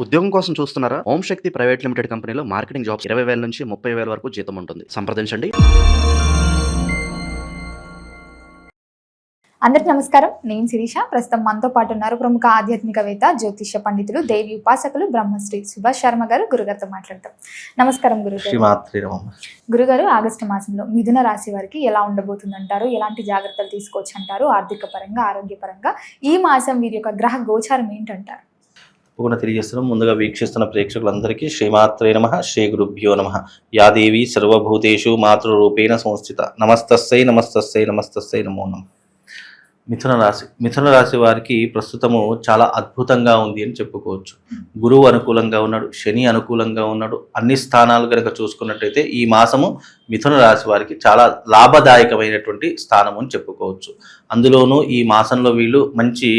ఉద్యోగం కోసం చూస్తున్నారా? ఓం శక్తి ప్రైవేట్ లిమిటెడ్ కంపెనీలో మార్కెటింగ్ జాబ్స్ 20,000 నుంచి 30,000 వరకు జీతం ఉంటుంది. సంప్రదించండి. అందరికి నమస్కారం. నేను శిరీష. ప్రస్తుతం మనతో పాటు ఉన్నారు ప్రముఖ ఆధ్యాత్మికవేత్త, జ్యోతిష్య పండితులు, దేవి ఉపాసకులు బ్రహ్మశ్రీ సుభాష్ శర్మ గారు. గురుగారితో మాట్లాడతాం. నమస్కారం గురుగారు. గురుగారు, ఆగస్టు మాసంలో మిథున రాశి వారికి ఎలా ఉండబోతుందంటారు? ఎలాంటి జాగ్రత్తలు తీసుకోవచ్చు అంటారు? ఆర్థిక పరంగా, ఆరోగ్యపరంగా ఈ మాసం వీరి యొక్క గ్రహ గోచారం ఏంటంటారు? తప్పకుండా తెలియజేస్తున్నాం. ముందుగా వీక్షిస్తున్న ప్రేక్షకులందరికీ శ్రీమాత్రే నమః, శ్రీ గురుభ్యో నమః. యా దేవి సర్వభూతేషు మాతృరూపేణ సంస్థిత. నమస్తస్సై నమస్తస్సై నమస్తస్సై నమో నమః. మిథున రాశి వారికి ప్రస్తుతము చాలా అద్భుతంగా ఉంది అని చెప్పుకోవచ్చు. గురువు అనుకూలంగా ఉన్నాడు, శని అనుకూలంగా ఉన్నాడు. అన్ని స్థానాలు కనుక చూసుకున్నట్టయితే ఈ మాసము మిథున రాశి వారికి చాలా లాభదాయకమైనటువంటి స్థానం అని చెప్పుకోవచ్చు. అందులోనూ ఈ మాసంలో వీళ్ళు మంచి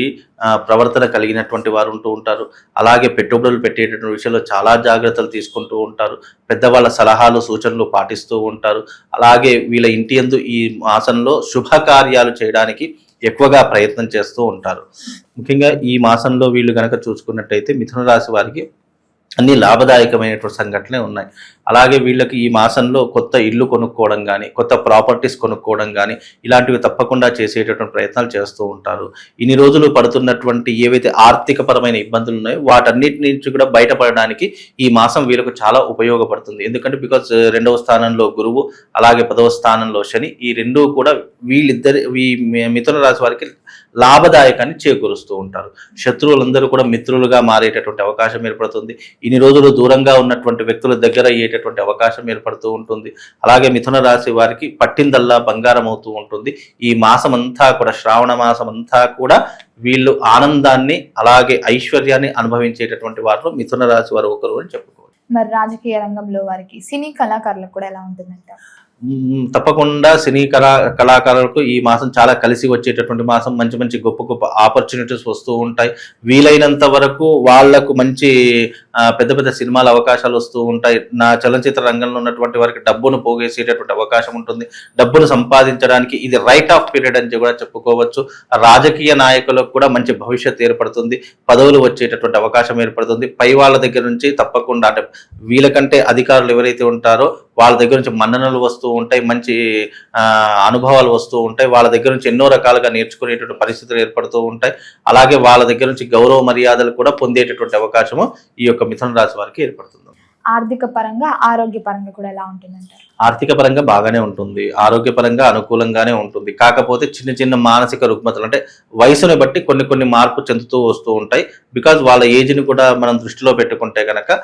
ప్రవర్తన కలిగినటువంటి వారు ఉంటూ ఉంటారు. అలాగే పెట్టుబడులు పెట్టేటటువంటి విషయంలో చాలా జాగ్రత్తలు తీసుకుంటూ ఉంటారు. పెద్దవాళ్ళ సలహాలు సూచనలు పాటిస్తూ ఉంటారు. అలాగే వీళ్ళ ఇంటి యందు ఈ మాసంలో శుభకార్యాలు చేయడానికి ఎక్కువగా ప్రయత్నం చేస్తూ ఉంటారు. ముఖ్యంగా ఈ మాసంలో వీళ్ళు కనుక చూసుకున్నట్టయితే మిథున రాశి వారికి అన్ని లాభదాయకమైనటువంటి సంఘటనలే ఉన్నాయి. అలాగే వీళ్ళకి ఈ మాసంలో కొత్త ఇల్లు కొనుక్కోవడం కానీ, కొత్త ప్రాపర్టీస్ కొనుక్కోవడం కానీ ఇలాంటివి తప్పకుండా చేసేటటువంటి ప్రయత్నాలు చేస్తూ ఉంటారు. ఇన్ని రోజులు పడుతున్నటువంటి ఏవైతే ఆర్థిక పరమైన ఇబ్బందులు ఉన్నాయో వాటన్నిటి నుంచి కూడా బయటపడడానికి ఈ మాసం వీళ్ళకు చాలా ఉపయోగపడుతుంది. ఎందుకంటే బికాజ్ 2వ స్థానంలో గురువు, అలాగే 10వ స్థానంలో శని, ఈ రెండూ కూడా ఈ మిథున రాశి వారికి లాభదాయకాన్ని చేకూరుస్తూ ఉంటారు. శత్రువులందరూ కూడా మిత్రులుగా మారేటటువంటి అవకాశం ఏర్పడుతుంది. ఇన్ని రోజులు దూరంగా ఉన్నటువంటి వ్యక్తుల దగ్గర అయ్యేటటువంటి అవకాశం ఏర్పడుతూ ఉంటుంది. అలాగే మిథున రాశి వారికి పట్టిందల్లా బంగారం అవుతూ ఉంటుంది. ఈ మాసం అంతా కూడా, శ్రావణ మాసం అంతా కూడా వీళ్ళు ఆనందాన్ని అలాగే ఐశ్వర్యాన్ని అనుభవించేటటువంటి వారు మిథున రాశి వారు ఒకరు అని చెప్పుకోవచ్చు. మరి రాజకీయ రంగంలో వారికి, సినీ కళాకారులకు కూడా ఎలా ఉంటుందంట? తప్పకుండా సినీ కళాకారులకు ఈ మాసం చాలా కలిసి వచ్చేటటువంటి మాసం. మంచి మంచి గొప్ప గొప్ప ఆపర్చునిటీస్ వస్తూ ఉంటాయి. వీలైనంత వరకు వాళ్లకు మంచి పెద్ద పెద్ద సినిమాల అవకాశాలు వస్తూ ఉంటాయి. నా చలనచిత్ర రంగంలో ఉన్నటువంటి వారికి డబ్బును పోగేసేటటువంటి అవకాశం ఉంటుంది. డబ్బును సంపాదించడానికి ఇది రైట్ ఆఫ్ పీరియడ్ అని కూడా చెప్పుకోవచ్చు. రాజకీయ నాయకులకు కూడా మంచి భవిష్యత్తు ఏర్పడుతుంది. పదవులు వచ్చేటటువంటి అవకాశం ఏర్పడుతుంది. పై వాళ్ళ దగ్గర నుంచి తప్పకుండా, అంటే వీళ్ళకంటే అధికారులు ఎవరైతే ఉంటారో వాళ్ళ దగ్గర నుంచి మన్ననలు వస్తూ ఉంటాయి, మంచి అనుభవాలు వస్తూ ఉంటాయి. వాళ్ళ దగ్గర నుంచి ఎన్నో రకాలుగా నేర్చుకునేటువంటి పరిస్థితులు ఏర్పడుతూ ఉంటాయి. అలాగే వాళ్ళ దగ్గర నుంచి గౌరవ మర్యాదలు కూడా పొందేటటువంటి అవకాశము ఈ యొక్క మిథున రాశి వారికి ఏర్పడుతుంది. ఆర్థిక పరంగా, ఆరోగ్య పరంగా కూడా ఎలా ఉంటుందంటారు? ఆర్థిక పరంగా బాగానే ఉంటుంది, ఆరోగ్యపరంగా అనుకూలంగానే ఉంటుంది. కాకపోతే చిన్న చిన్న మానసిక రుగ్మతలు, అంటే వయసుని బట్టి కొన్ని మార్పు చెందుతూ వస్తూ ఉంటాయి. బికాజ్ వాళ్ళ ఏజ్ని కూడా మనం దృష్టిలో పెట్టుకుంటే కనుక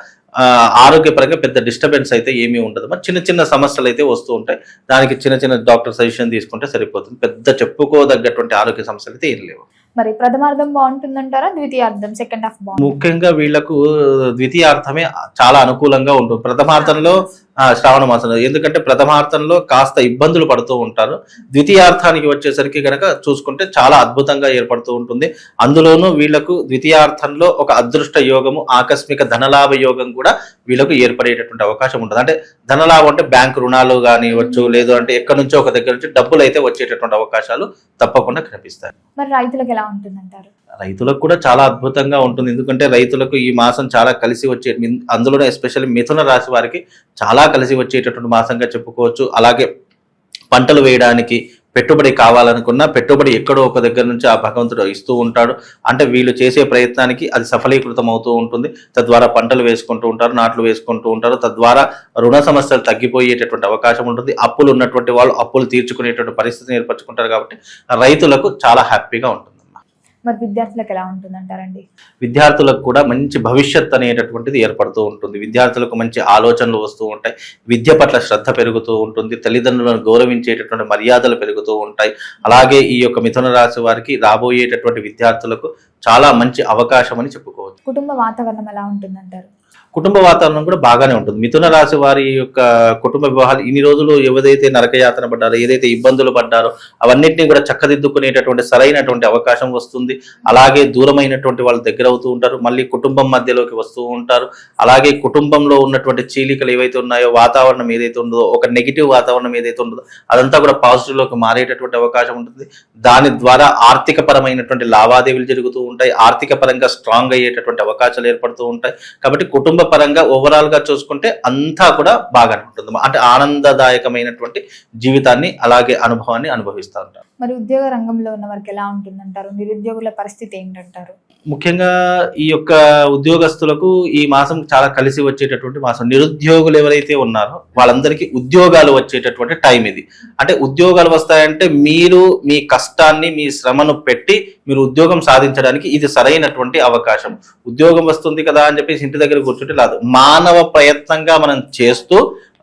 ఆరోగ్యపరంగా పెద్ద డిస్టర్బెన్స్ అయితే ఏమీ ఉండదు. మరి చిన్న చిన్న సమస్యలు అయితే వస్తూ ఉంటాయి. దానికి చిన్న డాక్టర్ సజెషన్ తీసుకుంటే సరిపోతుంది. పెద్ద చెప్పుకోదగ్గటువంటి ఆరోగ్య సమస్యలు అయితే ఏం లేవు. మరి ప్రథమార్థం బాగుంటుందంటారా, ద్వితీయార్థం, సెకండ్ హాఫ్ బాగుంటుంది? ముఖ్యంగా వీళ్లకు ద్వితీయార్థమే చాలా అనుకూలంగా ఉంటుంది. ప్రథమార్థంలో శ్రావణ మాసంలో, ఎందుకంటే ప్రథమార్థంలో కాస్త ఇబ్బందులు పడుతూ ఉంటారు. ద్వితీయార్థానికి వచ్చేసరికి కనుక చూసుకుంటే చాలా అద్భుతంగా ఏర్పడుతూ ఉంటుంది. అందులోనూ వీళ్లకు ద్వితీయార్థంలో ఒక అదృష్ట యోగము, ఆకస్మిక ధనలాభ యోగం కూడా వీళ్ళకు ఏర్పడేటటువంటి అవకాశం ఉంటుంది. అంటే ధనలాభం అంటే బ్యాంకు రుణాలు కానివచ్చు, లేదు అంటే ఎక్కడి నుంచో ఒక దగ్గర నుంచి డబ్బులు అయితే వచ్చేటటువంటి అవకాశాలు తప్పకుండా కనిపిస్తాయి. మరి రైతులకు ఎలా ఉంటుందంటారు? రైతులకు కూడా చాలా అద్భుతంగా ఉంటుంది. ఎందుకంటే రైతులకు ఈ మాసం చాలా కలిసి వచ్చే, అందులోనే ఎస్పెషల్లీ మిథున రాశి వారికి చాలా కలిసి వచ్చేటటువంటి మాసంగా చెప్పుకోవచ్చు. అలాగే పంటలు వేయడానికి పెట్టుబడి కావాలనుకున్న పెట్టుబడి ఎక్కడో ఒక దగ్గర నుంచి ఆ భగవంతుడు ఇస్తూ ఉంటాడు. అంటే వీళ్ళు చేసే ప్రయత్నానికి అది సఫలీకృతం అవుతూ ఉంటుంది. తద్వారా పంటలు వేసుకుంటూ ఉంటారు, నాట్లు వేసుకుంటూ ఉంటారు. తద్వారా రుణ సమస్యలు తగ్గిపోయేటటువంటి అవకాశం ఉంటుంది. అప్పులు ఉన్నటువంటి వాళ్ళు అప్పులు తీర్చుకునేటువంటి పరిస్థితిని ఏర్పరచుకుంటారు. కాబట్టి రైతులకు చాలా హ్యాపీగా ఉంటుంది. మరి విద్యార్థులకు ఎలా ఉంటుందంటారండి? విద్యార్థులకు కూడా మంచి భవిష్యత్ అనేటటువంటిది ఏర్పడుతూ ఉంటుంది. విద్యార్థులకు మంచి ఆలోచనలు వస్తూ ఉంటాయి. విద్య పట్ల శ్రద్ధ పెరుగుతూ ఉంటుంది. తల్లిదండ్రులను గౌరవించేటటువంటి మర్యాదలు పెరుగుతూ ఉంటాయి. అలాగే ఈ యొక్క మిథున రాశి వారికి రాబోయేటటువంటి విద్యార్థులకు చాలా మంచి అవకాశం అని చెప్పుకోవచ్చు. కుటుంబ వాతావరణం ఎలా ఉంటుందంటారు? కుటుంబ వాతావరణం కూడా బాగానే ఉంటుంది. మిథున రాశి వారి యొక్క కుటుంబ వివాహాలు ఇన్ని రోజులు ఏదైతే నరకయాతన పడ్డారో, ఏదైతే ఇబ్బందులు పడ్డారో అవన్నింటినీ కూడా చక్కదిద్దుకునేటటువంటి సరైనటువంటి అవకాశం వస్తుంది. అలాగే దూరమైనటువంటి వాళ్ళు దగ్గర అవుతూ ఉంటారు. మళ్ళీ కుటుంబం మధ్యలోకి వస్తూ ఉంటారు. అలాగే కుటుంబంలో ఉన్నటువంటి చీలికలు ఏవైతే ఉన్నాయో, వాతావరణం ఏదైతే ఉందో, ఒక నెగిటివ్ వాతావరణం ఏదైతే ఉందో అదంతా కూడా పాజిటివ్లోకి మారేటటువంటి అవకాశం ఉంటుంది. దాని ద్వారా ఆర్థిక పరమైనటువంటి లావాదేవీలు జరుగుతూ ఉంటాయి, ఆర్థిక పరంగా స్ట్రాంగ్ అయ్యేటటువంటి అవకాశాలు ఏర్పడుతూ ఉంటాయి. కాబట్టి కుటుంబ పరంగా ఓవరాల్ గా చూసుకుంటే అంతా కూడా బాగానే ఉంటుంది, అంటే ఆనందదాయకమైనటువంటి జీవితాన్ని అలాగే అనుభవాన్ని అనుభవిస్తూ ఉంటారు. మరి ఉద్యోగ రంగంలో ఉన్న వారికి ఎలా ఉంటుందంటారు? నిరుద్యోగుల పరిస్థితి ఏంటంటారు? ముఖ్యంగా ఈ యొక్క ఉద్యోగస్తులకు ఈ మాసం చాలా కలిసి వచ్చేటటువంటి మాసం. నిరుద్యోగులు ఎవరైతే ఉన్నారో వాళ్ళందరికీ ఉద్యోగాలు వచ్చేటటువంటి టైం ఇది. అంటే ఉద్యోగాలు వస్తాయంటే మీరు మీ కష్టాన్ని మీ శ్రమను పెట్టి మీరు ఉద్యోగం సాధించడానికి ఇది సరైనటువంటి అవకాశం. ఉద్యోగం వస్తుంది కదా అని చెప్పేసి ఇంటి దగ్గర కూర్చుంటే రాదు, మానవ ప్రయత్నంగా మనం చేస్తూ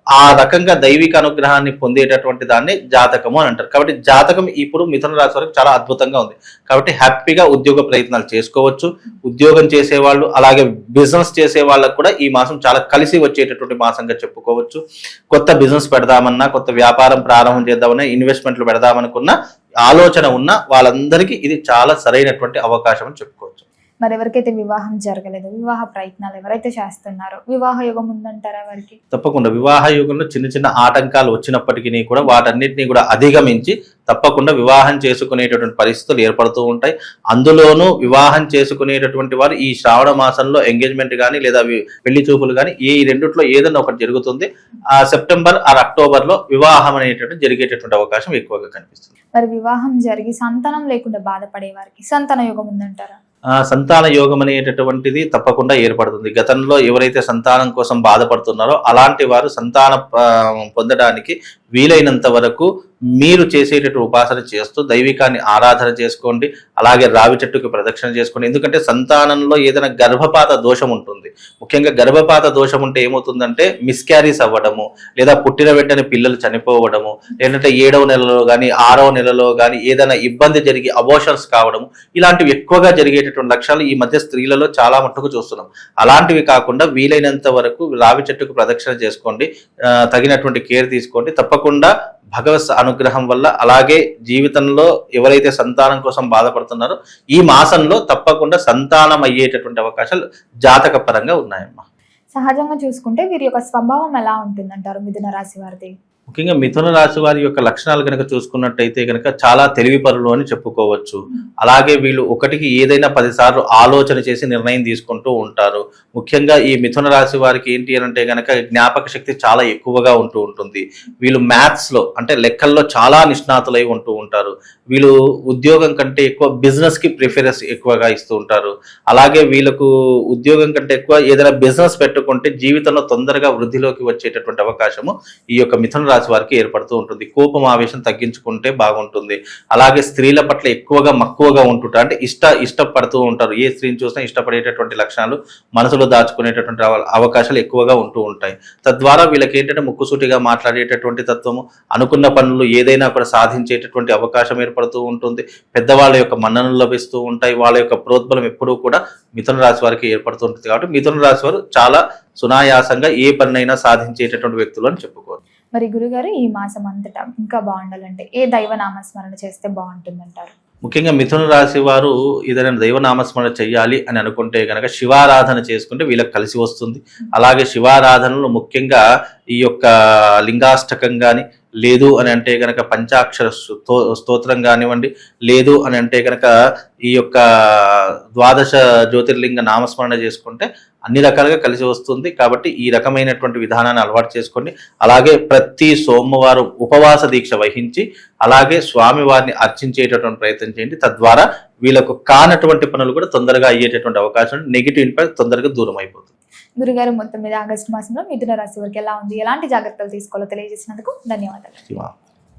ఆ రకంగా దైవిక అనుగ్రహాన్ని పొందేటటువంటి దాన్ని జాతకము అని అంటారు. కాబట్టి జాతకం ఇప్పుడు మిథున రాశి వరకు చాలా అద్భుతంగా ఉంది. కాబట్టి హ్యాపీగా ఉద్యోగ ప్రయత్నాలు చేసుకోవచ్చు. ఉద్యోగం చేసేవాళ్ళు అలాగే బిజినెస్ చేసే వాళ్ళకు కూడా ఈ మాసం చాలా కలిసి వచ్చేటటువంటి మాసంగా చెప్పుకోవచ్చు. కొత్త బిజినెస్ పెడదామన్నా, కొత్త వ్యాపారం ప్రారంభం చేద్దామన్నా, ఇన్వెస్ట్మెంట్లు పెడదామనుకున్న ఆలోచన ఉన్న వాళ్ళందరికీ ఇది చాలా సరైనటువంటి అవకాశం అని చెప్పుకోవచ్చు. మరి ఎవరికైతే వివాహం జరగలేదు, వివాహ ప్రయత్నాలు ఎవరైతే చేస్తున్నారో వివాహ యోగం ఉందంటారా వారికి? తప్పకుండా వివాహ యుగంలో చిన్న చిన్న ఆటంకాలు వచ్చినప్పటికీ కూడా వాటన్నిటిని కూడా అధిగమించి తప్పకుండా వివాహం చేసుకునేటటువంటి పరిస్థితులు ఏర్పడుతూ ఉంటాయి. అందులోనూ వివాహం చేసుకునేటటువంటి వారు ఈ శ్రావణ మాసంలో ఎంగేజ్మెంట్ కానీ లేదా పెళ్లి చూపులు కానీ ఈ రెండిట్లో ఏదైనా ఒకటి జరుగుతుంది. ఆ సెప్టెంబర్ ఆర్ అక్టోబర్ లో వివాహం అనేటటువంటి జరిగేటటువంటి అవకాశం ఎక్కువగా కనిపిస్తుంది. మరి వివాహం జరిగి సంతానం లేకుండా బాధపడే వారికి సంతాన యోగం ఉందంటారా? సంతాన యోగం అనేటటువంటిది తప్పకుండా ఏర్పడుతుంది. గతంలో ఎవరైతే సంతానం కోసం బాధపడుతున్నారో అలాంటి వారు సంతానం పొందడానికి వీలైనంత వరకు మీరు చేసేటటువంటి ఉపాసన చేస్తూ దైవికాన్ని ఆరాధన చేసుకోండి. అలాగే రావి చెట్టుకి ప్రదక్షిణ చేసుకోండి. ఎందుకంటే సంతానంలో ఏదైనా గర్భపాత దోషం ఉంటుంది. ముఖ్యంగా గర్భపాత దోషం ఉంటే ఏమవుతుందంటే మిస్క్యారీస్ అవ్వడము, లేదా పుట్టిన వెంటనే పిల్లలు చనిపోవడము, లేదంటే 7వ నెలలో కానీ 6వ నెలలో కానీ ఏదైనా ఇబ్బంది జరిగి అబోషన్స్ కావడము, ఇలాంటివి ఎక్కువగా జరిగేటటువంటి లక్షణాలు ఈ మధ్య స్త్రీలలో చాలా మట్టుకు చూస్తున్నాం. అలాంటివి కాకుండా వీలైనంత వరకు రావి చెట్టుకు ప్రదక్షిణ చేసుకోండి, తగినటువంటి కేర్ తీసుకోండి. తప్పకుండా భగవత్ అనుగ్రహం వల్ల అలాగే జీవితంలో ఎవరైతే సంతానం కోసం బాధపడుతున్నారో ఈ మాసంలో తప్పకుండా సంతానం అయ్యేటటువంటి అవకాశాలు జాతక పరంగా ఉన్నాయమ్మా. సహజంగా చూసుకుంటే వీరి యొక్క స్వభావం ఎలా ఉంటుందంటారు మిథున రాశి వారిది? ముఖ్యంగా మిథున రాశి వారి యొక్క లక్షణాలు కనుక చూసుకున్నట్టయితే కనుక చాలా తెలివిపరులు అని చెప్పుకోవచ్చు. అలాగే వీళ్ళు ఒకటికి ఏదైనా 10 సార్లు ఆలోచన చేసి నిర్ణయం తీసుకుంటూ ఉంటారు. ముఖ్యంగా ఈ మిథున రాశి వారికి ఏంటి అని అంటే కనుక జ్ఞాపక శక్తి చాలా ఎక్కువగా ఉంటూ ఉంటుంది. వీళ్ళు మ్యాథ్స్ లో అంటే లెక్కల్లో చాలా నిష్ణాతులై ఉంటూ ఉంటారు. వీళ్ళు ఉద్యోగం కంటే ఎక్కువ బిజినెస్ కి ప్రిఫరెన్స్ ఎక్కువగా ఇస్తూ ఉంటారు. అలాగే వీళ్ళకు ఉద్యోగం కంటే ఎక్కువ ఏదైనా బిజినెస్ పెట్టుకుంటే జీవితంలో తొందరగా వృద్ధిలోకి వచ్చేటటువంటి అవకాశము ఈ యొక్క మిథున రాశి వారికి ఏర్పడుతూ ఉంటుంది. కోపం ఆవేశం తగ్గించుకుంటే బాగుంటుంది. అలాగే స్త్రీల పట్ల ఎక్కువగా మక్కువగా ఉంటుంటారు. అంటే ఇష్టపడుతూ ఉంటారు. ఏ స్త్రీని చూసినా ఇష్టపడేటటువంటి లక్షణాలు మనసులో దాచుకునేటటువంటి అవకాశాలు ఎక్కువగా ఉంటూ ఉంటాయి. తద్వారా వీళ్ళకి ఏంటంటే ముక్కుసూటిగా మాట్లాడేటటువంటి తత్వము, అనుకున్న పనులు ఏదైనా కూడా సాధించేటటువంటి అవకాశం ఏర్పడుతూ ఉంటుంది. పెద్దవాళ్ళ యొక్క మన్ననలు లభిస్తూ ఉంటాయి. వాళ్ళ యొక్క ప్రోద్బలం ఎప్పుడూ కూడా మిథున రాశి వారికి ఏర్పడుతూ ఉంటుంది. కాబట్టి మిథున రాశి వారు చాలా సునాయాసంగా ఏ పనినైనా సాధించేటటువంటి వ్యక్తులు అని చెప్పుకోవచ్చు. మరి గురుగారు ఈ మాసం అంతటా ఇంకా బాగుండాలంటే ఏ దైవ నామస్మరణ చేస్తే బాగుంటుందంటారు? ముఖ్యంగా మిథున రాశి వారు ఏదైనా దైవనామస్మరణ చెయ్యాలి అని అనుకుంటే కనుక శివారాధన చేసుకుంటే వీళ్ళకి కలిసి వస్తుంది. అలాగే శివారాధనలో ముఖ్యంగా ఈ యొక్క లింగాష్టకం కానీ, లేదు అని అంటే కనుక పంచాక్షర స్తోత్రం కానివ్వండి, లేదు అని అంటే కనుక ఈ యొక్క ద్వాదశ జ్యోతిర్లింగ నామస్మరణ చేసుకుంటే అన్ని రకాలుగా కలిసి వస్తుంది. కాబట్టి ఈ రకమైనటువంటి విధానాన్ని అలవాటు చేసుకోండి. అలాగే ప్రతి సోమవారం ఉపవాస దీక్ష వహించి అలాగే స్వామివారిని అర్చించేటటువంటి ప్రయత్నం చేయండి. తద్వారా వీళ్ళకు కానటువంటి పనులు కూడా తొందరగా అయ్యేటటువంటి అవకాశం, నెగిటివ్ ఇంపాక్ట్ తొందరగా దూరం అయిపోతుంది. గురుగారు మొత్తం మీద ఆగస్టు మాసంలో మిథున రాశి వారికి ఎలా ఉంది, ఎలాంటి జాగ్రత్తలు తీసుకోవాలో తెలియజేసినందుకు ధన్యవాదాలు.